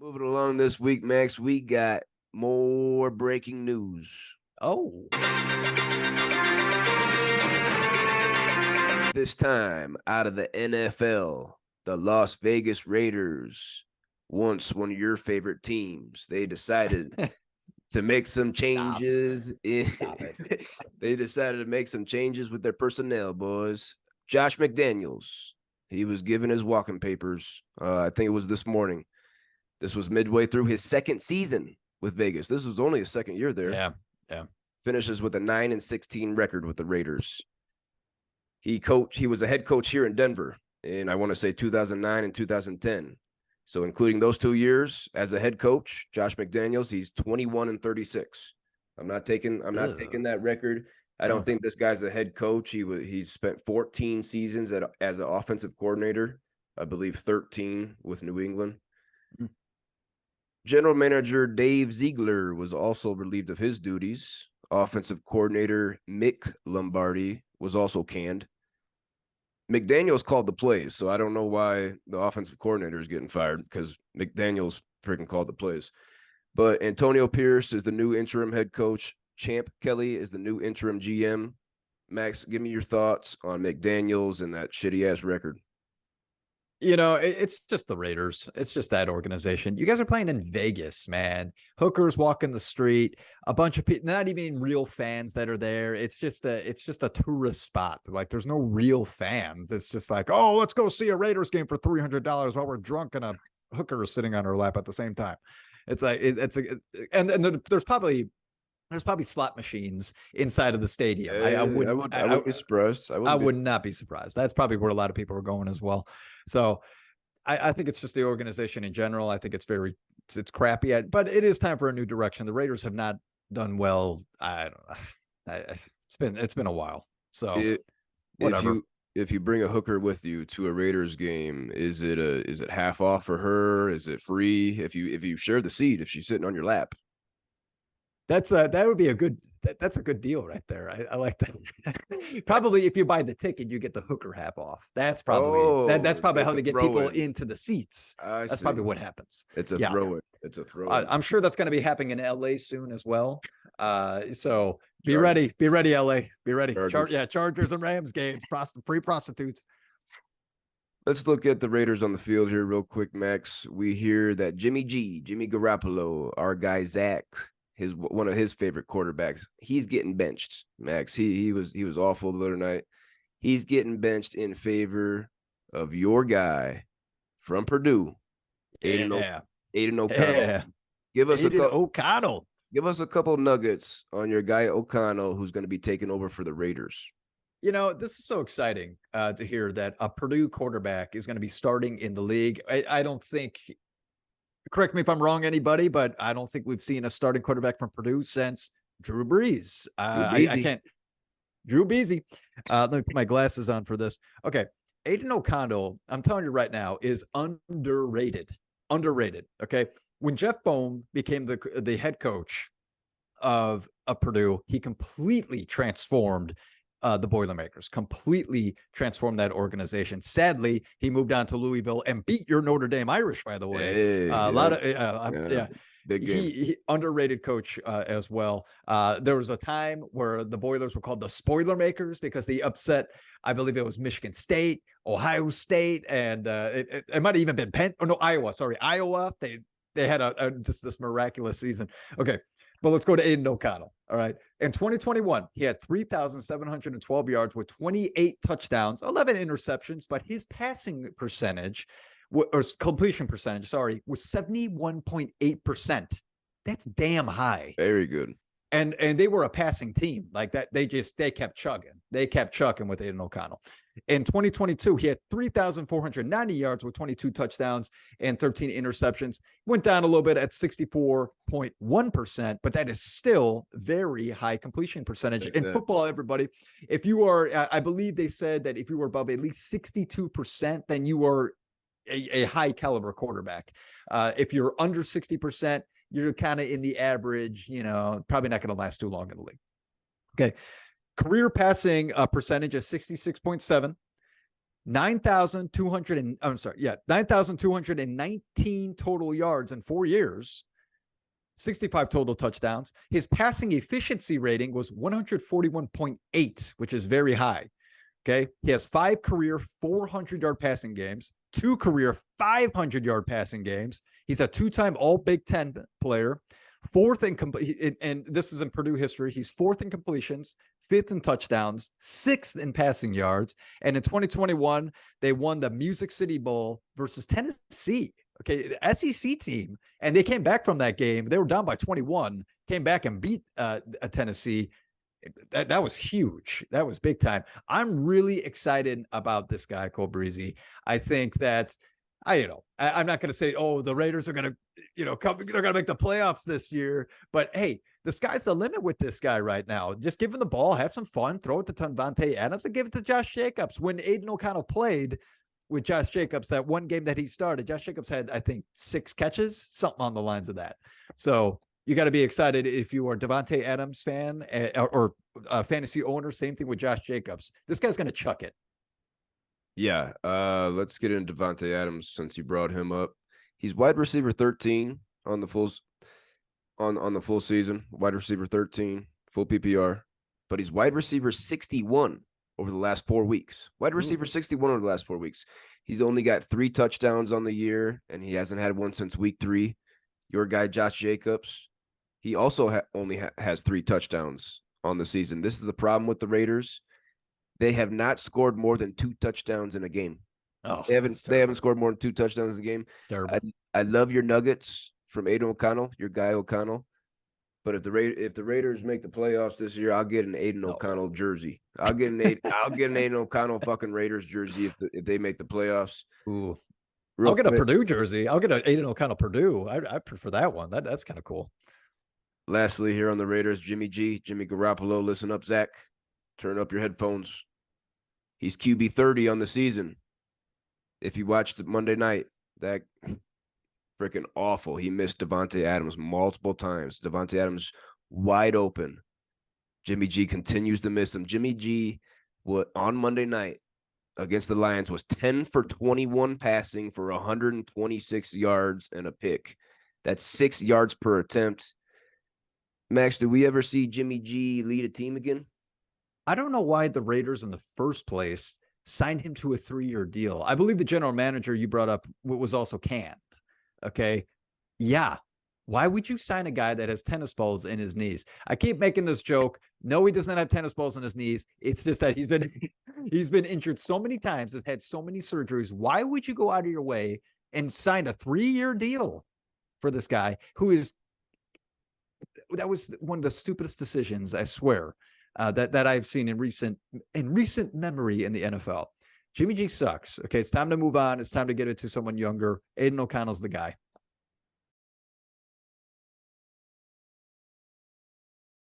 Moving along this week, Max, we got more breaking news. Oh, This time out of the NFL, the Las Vegas Raiders, once one of your favorite teams, they decided to make some stop. changes. Stop it. They decided to make some changes with their personnel, boys. Josh McDaniels, he was given his walking papers. I think it was this morning. This was midway through his second season with Vegas. This was only his second year there. Yeah, yeah. Finishes with a 9-16 record with the Raiders. He was a head coach here in Denver in, I want to say, 2009 and 2010. So including those 2 years as a head coach, Josh McDaniels, he's 21-36. I'm not taking that record. I don't think this guy's a head coach. He spent 14 seasons as an offensive coordinator, I believe 13 with New England. General manager Dave Zeigler was also relieved of his duties. Offensive coordinator Mick Lombardi was also canned. McDaniels called the plays, so I don't know why the offensive coordinator is getting fired because McDaniels freaking called the plays. But Antonio Pierce is the new interim head coach. Champ Kelly is the new interim GM. Max, give me your thoughts on McDaniels and that shitty-ass record. It's just the Raiders. It's just that organization. You guys are playing in Vegas, man. Hookers walking the street, a bunch of people, not even real fans that are there. It's just a tourist spot. Like there's no real fans. It's just like, oh, let's go see a Raiders game for $300 while we're drunk and a hooker is sitting on our lap at the same time. It's like and there's probably slot machines inside of the stadium. I would be surprised. I would not be surprised. That's probably where a lot of people are going as well. So I think it's just the organization in general. I think it's crappy, but it is time for a new direction. The Raiders have not done well. I don't know. It's been a while. So whatever. If you bring a hooker with you to a Raiders game, is it half off for her? Is it free? If you share the seat, if she's sitting on your lap. That would be that's a good deal right there. I like that. Probably if you buy the ticket, you get the hooker hat off. That's probably that's probably how they get people into the seats. That's probably what happens. It's a throw-in. It's a throw-in. I'm sure that's going to be happening in LA soon as well. So be ready, LA. Be ready. Chargers and Rams games, free prostitutes. Let's look at the Raiders on the field here real quick, Max. We hear that Jimmy Garoppolo, our guy Zach, one of his favorite quarterbacks, he's getting benched. Max, he was awful the other night. He's getting benched in favor of your guy from Purdue, Aidan O'Connell. Yeah. Give us O'Connell. Give us a couple nuggets on your guy O'Connell, who's going to be taking over for the Raiders. This is so exciting to hear that a Purdue quarterback is going to be starting in the league. I don't think. Correct me if I'm wrong, anybody, but I don't think we've seen a starting quarterback from Purdue since Drew Brees. I can't. Drew Brees. Let me put my glasses on for this. Okay. Aidan O'Connell, I'm telling you right now, is underrated. Okay. When Jeff Bohm became the head coach of Purdue, he completely transformed the Boilermakers, completely transformed that organization. Sadly, he moved on to Louisville and beat your Notre Dame Irish, by the way. A lot of big game. He underrated coach as well. There was a time where the Boilers were called the Spoilermakers because they upset, I believe it was Michigan State, Ohio State, and it might have even been Iowa. Sorry, Iowa. They had this miraculous season. Okay. But let's go to Aidan O'Connell. All right. In 2021, he had 3,712 yards with 28 touchdowns, 11 interceptions, but his passing percentage or completion percentage, was 71.8%. That's damn high. Very good. And they were a passing team like that. They kept chugging. They kept chugging with Aidan O'Connell. In 2022, he had 3,490 yards with 22 touchdowns and 13 interceptions. Went down a little bit at 64.1%, but that is still very high completion percentage. In football, everybody, if you are, I believe they said that if you were above at least 62%, then you are a high caliber quarterback. If you're under 60%, you're kind of in the average, probably not going to last too long in the league. Okay. Career passing percentage is 66.7. 9,219 total yards in 4 years, 65 total touchdowns. His passing efficiency rating was 141.8, which is very high. Okay. He has 5 career 400-yard passing games, 2 career 500-yard passing games. He's a 2-time All Big Ten player, 4th in and this is in Purdue history. He's 4th in completions, 5th in touchdowns, 6th in passing yards. And in 2021, they won the Music City Bowl versus Tennessee. Okay, the SEC team, and they came back from that game. They were down by 21, came back and beat Tennessee. That was huge. That was big time. I'm really excited about this guy, Cole Breezy. I think that I'm not going to say, oh, the Raiders are going to, they're going to make the playoffs this year. But hey, the sky's the limit with this guy right now. Just give him the ball, have some fun, throw it to Davante Adams, and give it to Josh Jacobs. When Aidan O'Connell played with Josh Jacobs, that one game that he started, Josh Jacobs had, I think, 6 catches, something on the lines of that. So you got to be excited if you are a Davante Adams fan or a fantasy owner. Same thing with Josh Jacobs. This guy's going to chuck it. Yeah. Let's get into Davante Adams since you brought him up. He's wide receiver 13 on the full on the full season. Wide receiver 13, full PPR, but he's wide receiver 61 over the last 4 weeks. Wide receiver 61 over the last 4 weeks. He's only got 3 touchdowns on the year, and he hasn't had one since week 3. Your guy Josh Jacobs, he also only has 3 touchdowns on the season. This is the problem with the Raiders. They have not scored more than 2 touchdowns in a game. Oh, they haven't scored more than 2 touchdowns in a game. It's terrible. I love your Nuggets from Aidan O'Connell, your guy O'Connell. But if the Raiders make the playoffs this year, I'll get an Aidan O'Connell jersey. I'll get an Aidan O'Connell fucking Raiders jersey if they make the playoffs. Ooh. I'll get a Purdue jersey. I'll get an Aidan O'Connell Purdue. I prefer that one. That's kind of cool. Lastly, here on the Raiders, Jimmy Garoppolo. Listen up, Zach. Turn up your headphones. He's QB 30 on the season. If you watched Monday night, that freaking awful. He missed Davante Adams multiple times. Davante Adams wide open. Jimmy G continues to miss him. Jimmy G, on Monday night against the Lions, was 10 for 21 passing for 126 yards and a pick. That's 6 yards per attempt. Max, do we ever see Jimmy G lead a team again? I don't know why the Raiders in the first place signed him to a 3-year deal. I believe the general manager you brought up was also canned. Okay. Yeah. Why would you sign a guy that has tennis balls in his knees? I keep making this joke. No, he does not have tennis balls in his knees. It's just that he's been injured so many times, has had so many surgeries. Why would you go out of your way and sign a 3-year deal for this guy that was one of the stupidest decisions, I swear, that I've seen in recent memory in the NFL. Jimmy G sucks. Okay, it's time to move on. It's time to get it to someone younger. Aidan O'Connell's the guy.